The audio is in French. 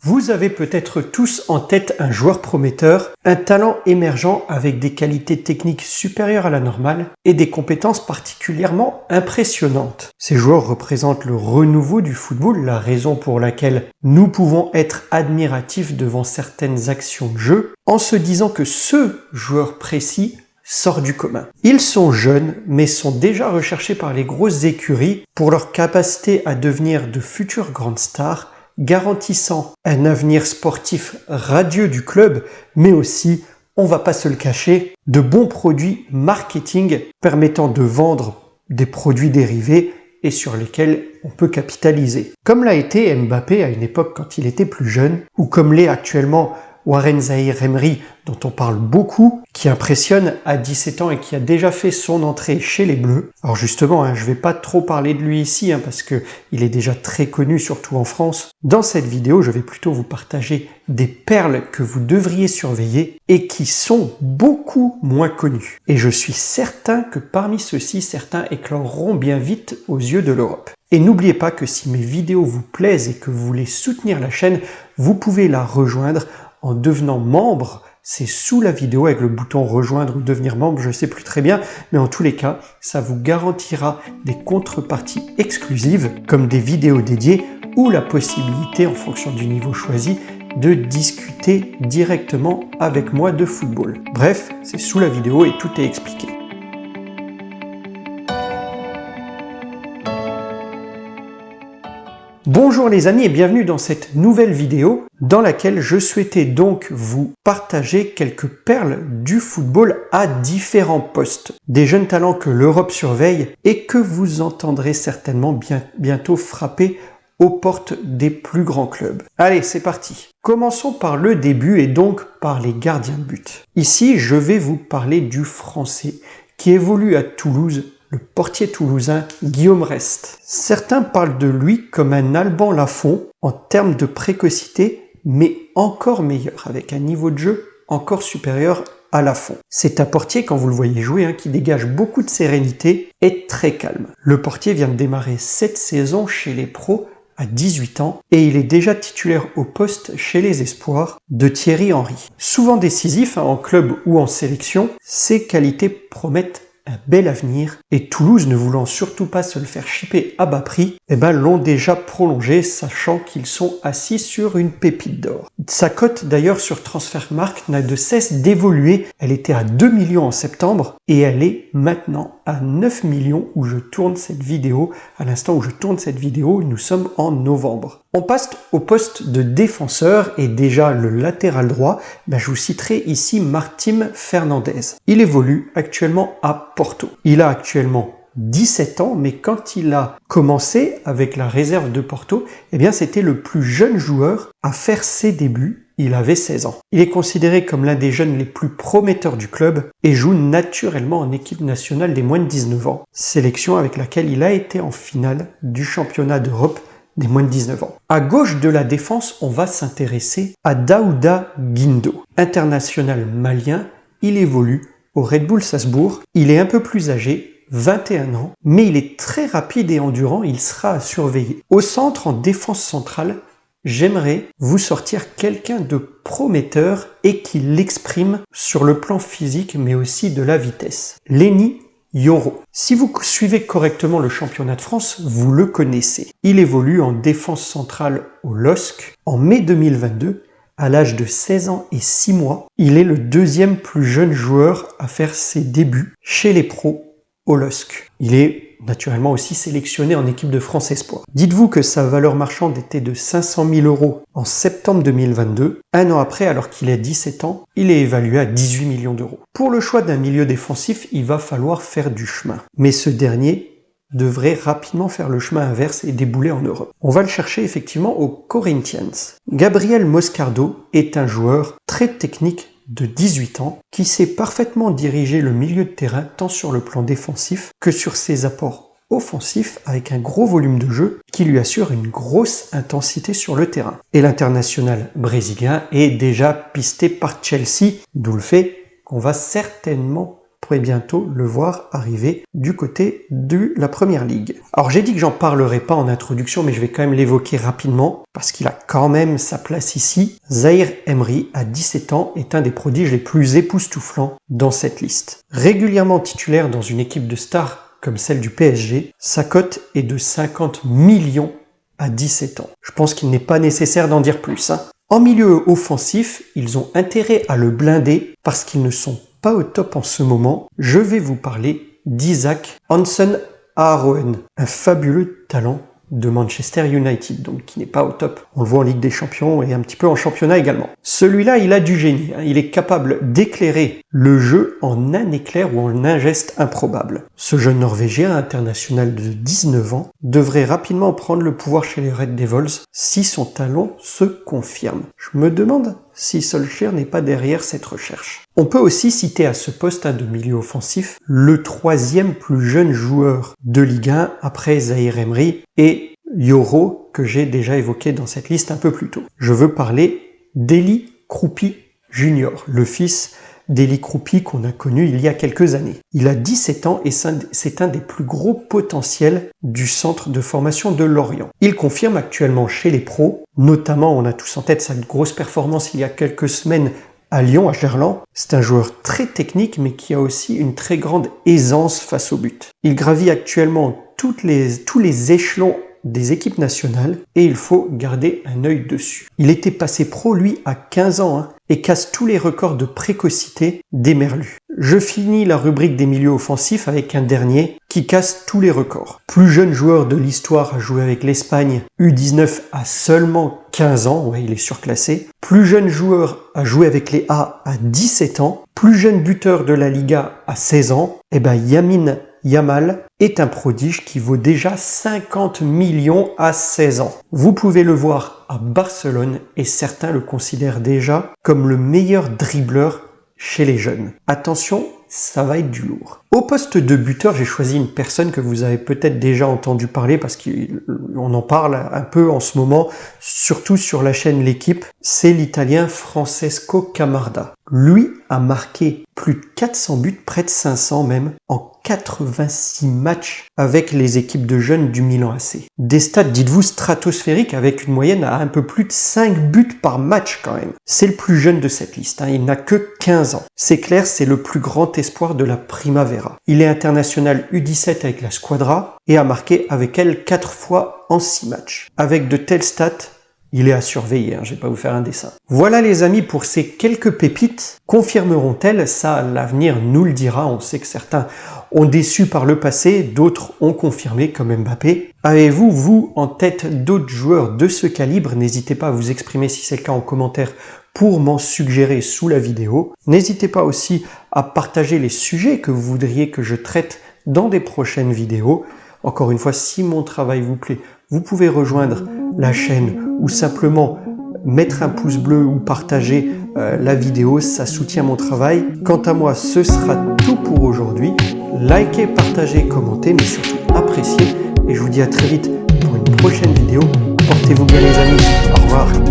Vous avez peut-être tous en tête un joueur prometteur, un talent émergent avec des qualités techniques supérieures à la normale et des compétences particulièrement impressionnantes. Ces joueurs représentent le renouveau du football, la raison pour laquelle nous pouvons être admiratifs devant certaines actions de jeu en se disant que ce joueur précis sort du commun. Ils sont jeunes, mais sont déjà recherchés par les grosses écuries pour leur capacité à devenir de futures grandes stars, garantissant un avenir sportif radieux du club, mais aussi, on va pas se le cacher, de bons produits marketing permettant de vendre des produits dérivés et sur lesquels on peut capitaliser. Comme l'a été Mbappé à une époque quand il était plus jeune, ou comme l'est actuellement Warren Zaïre-Emery, dont on parle beaucoup, qui impressionne à 17 ans et qui a déjà fait son entrée chez les Bleus. Alors justement, je vais pas trop parler de lui ici, parce que il est déjà très connu, surtout en France. Dans cette vidéo, je vais plutôt vous partager des perles que vous devriez surveiller et qui sont beaucoup moins connues. Et je suis certain que parmi ceux-ci, certains écloreront bien vite aux yeux de l'Europe. Et n'oubliez pas que si mes vidéos vous plaisent et que vous voulez soutenir la chaîne, vous pouvez la rejoindre en devenant membre. C'est sous la vidéo avec le bouton rejoindre ou devenir membre, je ne sais plus très bien, mais en tous les cas, ça vous garantira des contreparties exclusives comme des vidéos dédiées ou la possibilité, en fonction du niveau choisi, de discuter directement avec moi de football. Bref, c'est sous la vidéo et tout est expliqué. Bonjour les amis et bienvenue dans cette nouvelle vidéo dans laquelle je souhaitais donc vous partager quelques perles du football à différents postes. Des jeunes talents que l'Europe surveille et que vous entendrez certainement bientôt frapper aux portes des plus grands clubs. Allez, c'est parti. Commençons par le début et donc par les gardiens de but. Ici, je vais vous parler du Français qui évolue à Toulouse, le portier toulousain Guillaume Rest. Certains parlent de lui comme un Alban Lafont en termes de précocité, mais encore meilleur, avec un niveau de jeu encore supérieur à Lafont. C'est un portier, quand vous le voyez jouer, qui dégage beaucoup de sérénité et très calme. Le portier vient de démarrer cette saison chez les pros à 18 ans et il est déjà titulaire au poste chez les espoirs de Thierry Henry. Souvent décisif en club ou en sélection, ses qualités promettent un bel avenir et Toulouse, ne voulant surtout pas se le faire chipper à bas prix, l'ont déjà prolongé, sachant qu'ils sont assis sur une pépite d'or. Sa cote d'ailleurs sur Transfermarkt n'a de cesse d'évoluer. Elle était à 2 millions en septembre et elle est maintenant à 9 millions où je tourne cette vidéo. À l'instant où je tourne cette vidéo, nous sommes en novembre. On passe au poste de défenseur et déjà le latéral droit, je vous citerai ici Martim Fernandez. Il évolue actuellement à Porto. Il a actuellement 17 ans, mais quand il a commencé avec la réserve de Porto, c'était le plus jeune joueur à faire ses débuts. Il avait 16 ans. Il est considéré comme l'un des jeunes les plus prometteurs du club et joue naturellement en équipe nationale des moins de 19 ans, sélection avec laquelle il a été en finale du championnat d'Europe des moins de 19 ans. À gauche de la défense, on va s'intéresser à Daouda Guindo. International malien, il évolue au Red Bull Salzbourg. Il est un peu plus âgé, 21 ans, mais il est très rapide et endurant, il sera à surveiller. Au centre, en défense centrale, j'aimerais vous sortir quelqu'un de prometteur et qui l'exprime sur le plan physique, mais aussi de la vitesse. Lenny Yoro. Si vous suivez correctement le championnat de France, vous le connaissez. Il évolue en défense centrale au LOSC. En mai 2022, à l'âge de 16 ans et 6 mois, il est le deuxième plus jeune joueur à faire ses débuts chez les pros au LOSC. Il est naturellement aussi sélectionné en équipe de France Espoir. Dites-vous que sa valeur marchande était de 500 000 € en septembre 2022. Un an après, alors qu'il a 17 ans, il est évalué à 18 millions d'euros. Pour le choix d'un milieu défensif, il va falloir faire du chemin. Mais ce dernier devrait rapidement faire le chemin inverse et débouler en Europe. On va le chercher effectivement aux Corinthians. Gabriel Moscardo est un joueur très technique de 18 ans, qui sait parfaitement diriger le milieu de terrain tant sur le plan défensif que sur ses apports offensifs avec un gros volume de jeu qui lui assure une grosse intensité sur le terrain. Et l'international brésilien est déjà pisté par Chelsea, d'où le fait qu'on va certainement pourrez bientôt le voir arriver du côté de la Première Ligue. Alors j'ai dit que j'en parlerai pas en introduction, mais je vais quand même l'évoquer rapidement, parce qu'il a quand même sa place ici. Zahir Emery, à 17 ans, est un des prodiges les plus époustouflants dans cette liste. Régulièrement titulaire dans une équipe de stars comme celle du PSG, sa cote est de 50 millions à 17 ans. Je pense qu'il n'est pas nécessaire d'en dire plus. En milieu offensif, ils ont intérêt à le blinder parce qu'ils ne sont pas au top en ce moment. Je vais vous parler d'Isaac Hansen-Aaroen, un fabuleux talent de Manchester United, donc qui n'est pas au top. On le voit en Ligue des Champions et un petit peu en championnat également. Celui-là, il a du génie. Il est capable d'éclairer le jeu en un éclair ou en un geste improbable. Ce jeune Norvégien international de 19 ans devrait rapidement prendre le pouvoir chez les Red Devils si son talent se confirme. Je me demande si Solskjaer n'est pas derrière cette recherche. On peut aussi citer à ce poste de milieu offensif le troisième plus jeune joueur de Ligue 1 après Zahir Emery et Yoro, que j'ai déjà évoqué dans cette liste un peu plus tôt. Je veux parler d'Eli Kroupi Jr., le fils d'Eli Kroupi qu'on a connu il y a quelques années. Il a 17 ans et c'est un des plus gros potentiels du centre de formation de Lorient. Il confirme actuellement chez les pros, notamment on a tous en tête sa grosse performance il y a quelques semaines à Lyon, à Gerland. C'est un joueur très technique mais qui a aussi une très grande aisance face au but. Il gravit actuellement tous les échelons des équipes nationales et il faut garder un œil dessus. Il était passé pro lui à 15 ans et casse tous les records de précocité des Merlus. Je finis la rubrique des milieux offensifs avec un dernier qui casse tous les records. Plus jeune joueur de l'histoire à jouer avec l'Espagne, U19 à seulement 15 ans, ouais, il est surclassé. Plus jeune joueur à jouer avec les A à 17 ans. Plus jeune buteur de la Liga à 16 ans. Et Lamine Yamal est un prodige qui vaut déjà 50 millions à 16 ans. Vous pouvez le voir à Barcelone et certains le considèrent déjà comme le meilleur dribbleur chez les jeunes. Attention, ça va être du lourd. Au poste de buteur, j'ai choisi une personne que vous avez peut-être déjà entendu parler parce qu'on en parle un peu en ce moment, surtout sur la chaîne L'Équipe. C'est l'Italien Francesco Camarda. Lui a marqué plus de 400 buts, près de 500 même, en 86 matchs avec les équipes de jeunes du Milan AC. Des stats, dites-vous, stratosphériques avec une moyenne à un peu plus de 5 buts par match quand même. C'est le plus jeune de cette liste, il n'a que 15 ans. C'est clair, c'est le plus grand espoir de la Primavera. Il est international U17 avec la Squadra et a marqué avec elle 4 fois en 6 matchs. Avec de telles stats, il est à surveiller, je vais pas vous faire un dessin. Voilà les amis pour ces quelques pépites. Confirmeront-elles? Ça, l'avenir nous le dira. On sait que certains ont déçu par le passé, d'autres ont confirmé comme Mbappé. Avez-vous, vous, en tête d'autres joueurs de ce calibre? N'hésitez pas à vous exprimer si c'est le cas en commentaire pour m'en suggérer sous la vidéo. N'hésitez pas aussi à partager les sujets que vous voudriez que je traite dans des prochaines vidéos. Encore une fois, si mon travail vous plaît, vous pouvez rejoindre la chaîne ou simplement mettre un pouce bleu ou partager la vidéo, ça soutient mon travail. Quant à moi, ce sera tout pour aujourd'hui. Likez, partagez, commentez, mais surtout appréciez. Et je vous dis à très vite pour une prochaine vidéo. Portez-vous bien les amis. Au revoir.